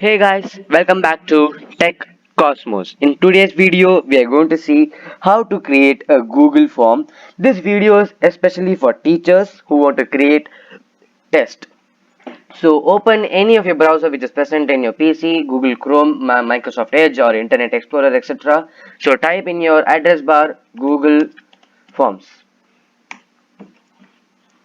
Hey guys, welcome back to Tech Cosmos. In today's video, we are going to see how to create a Google form. This video is especially for teachers who want to create test. So open any of your browser which is present in your PC, Google Chrome, Microsoft Edge or Internet Explorer, etc. So type in your address bar Google Forms.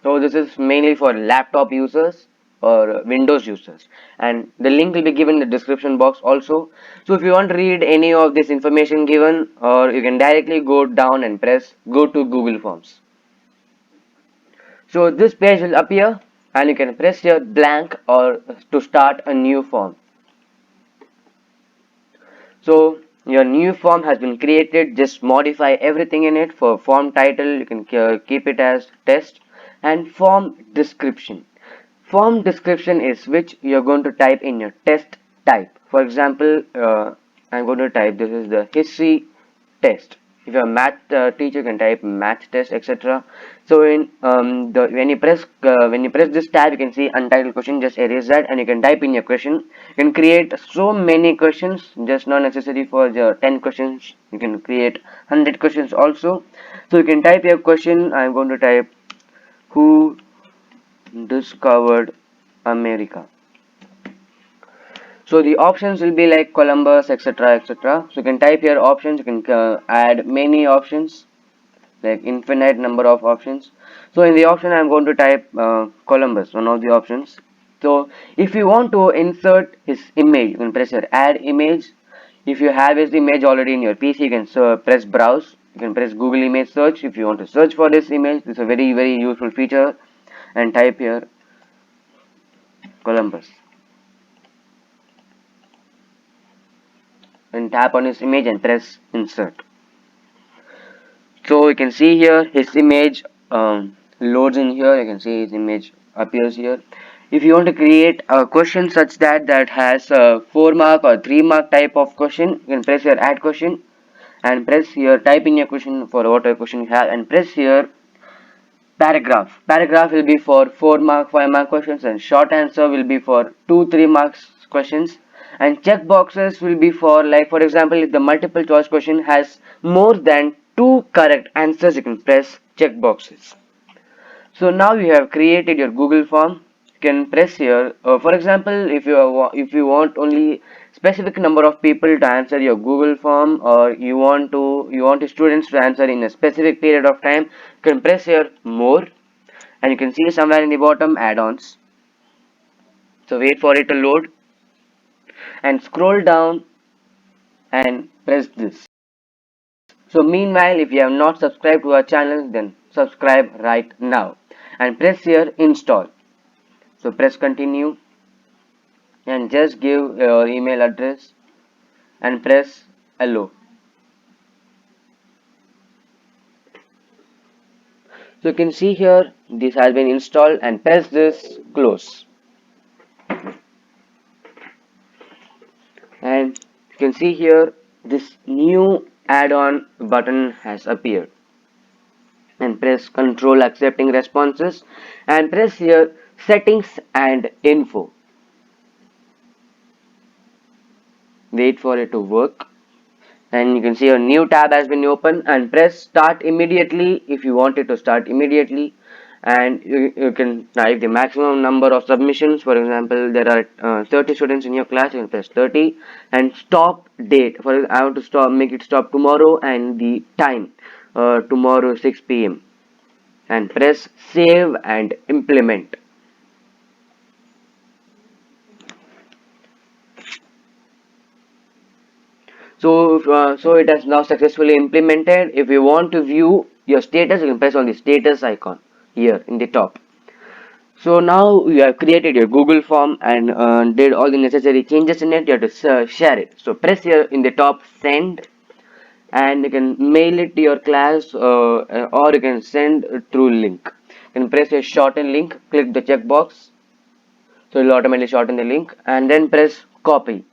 So this is mainly for laptop users or Windows users, and the link will be given in the description box also. So if you want to read any of this information given, or you can directly go down and press go to Google Forms. So this page will appear and you can press here blank or to start a new form. So your new form has been created. Just modify everything in it. For form title you can keep it as test, and form description. Form description is which you're going to type in your test type. For example, I'm going to type this is the history test. If you're a math teacher, you can type math test, etc. So in when you press this tab, you can see untitled question. Just erase that, and you can type in your question. You can create so many questions, just not necessary for your 10 questions. You can create 100 questions also. So you can type your question. I'm going to type who discovered America. So the options will be like Columbus, etc., etc. So you can type your options. You can add many options, like infinite number of options. So in the option, I'm going to type Columbus, one of the options. So if you want to insert his image, you can press here add image. If you have his image already in your PC, you can press browse. You can press Google image search if you want to search for this image. This is a very useful feature, and type here Columbus and tap on his image and press insert. So you can see here his image loads in here. You can see his image appears here. If you want to create a question such that has a 4 mark or 3 mark type of question, you can press here add question and press here type in your question for whatever question you have, and press here paragraph. Paragraph will be for 4 mark, 5 mark questions, and short answer will be for 2, 3 marks questions. And check boxes will be for, like for example, if the multiple choice question has more than 2 correct answers, you can press check boxes. So now you have created your Google form. You can press here. For example, if you want only specific number of people to answer your Google form, or you want the students to answer in a specific period of time, you can press here more, and you can see somewhere in the bottom add-ons. So wait for it to load and scroll down and press this. So meanwhile, if you have not subscribed to our channel, then subscribe right now and press here install. So press continue and just give your email address and press allow. So you can see here this has been installed, and press this close, and you can see here this new add-on button has appeared, and press control accepting responses and press here settings and info. Wait for it to work, and you can see a new tab has been opened, and press start immediately if you want it to start immediately. And you can type the maximum number of submissions. For example, there are 30 students in your class, you can press 30, and stop date. For I want to stop, make it stop tomorrow, and the time tomorrow 6 p.m., and press save and implement. So it has now successfully implemented. If you want to view your status, you can press on the status icon here in the top. So now you have created your Google form and did all the necessary changes in it. You have to share it. So press here in the top send, and you can mail it to your class, or you can send through link. You can press a shorten link, click the checkbox, so it will automatically shorten the link, and then press copy.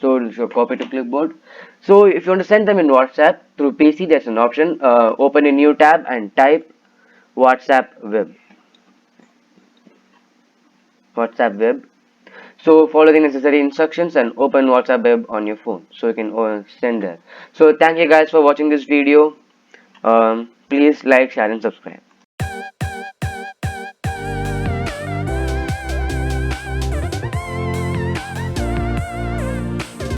So it will show copy to clipboard. So if you want to send them in WhatsApp through PC, there's an option. Open a new tab and type WhatsApp web. WhatsApp web. So follow the necessary instructions and open WhatsApp web on your phone so you can send there. So thank you guys for watching this video. Please like, share and subscribe.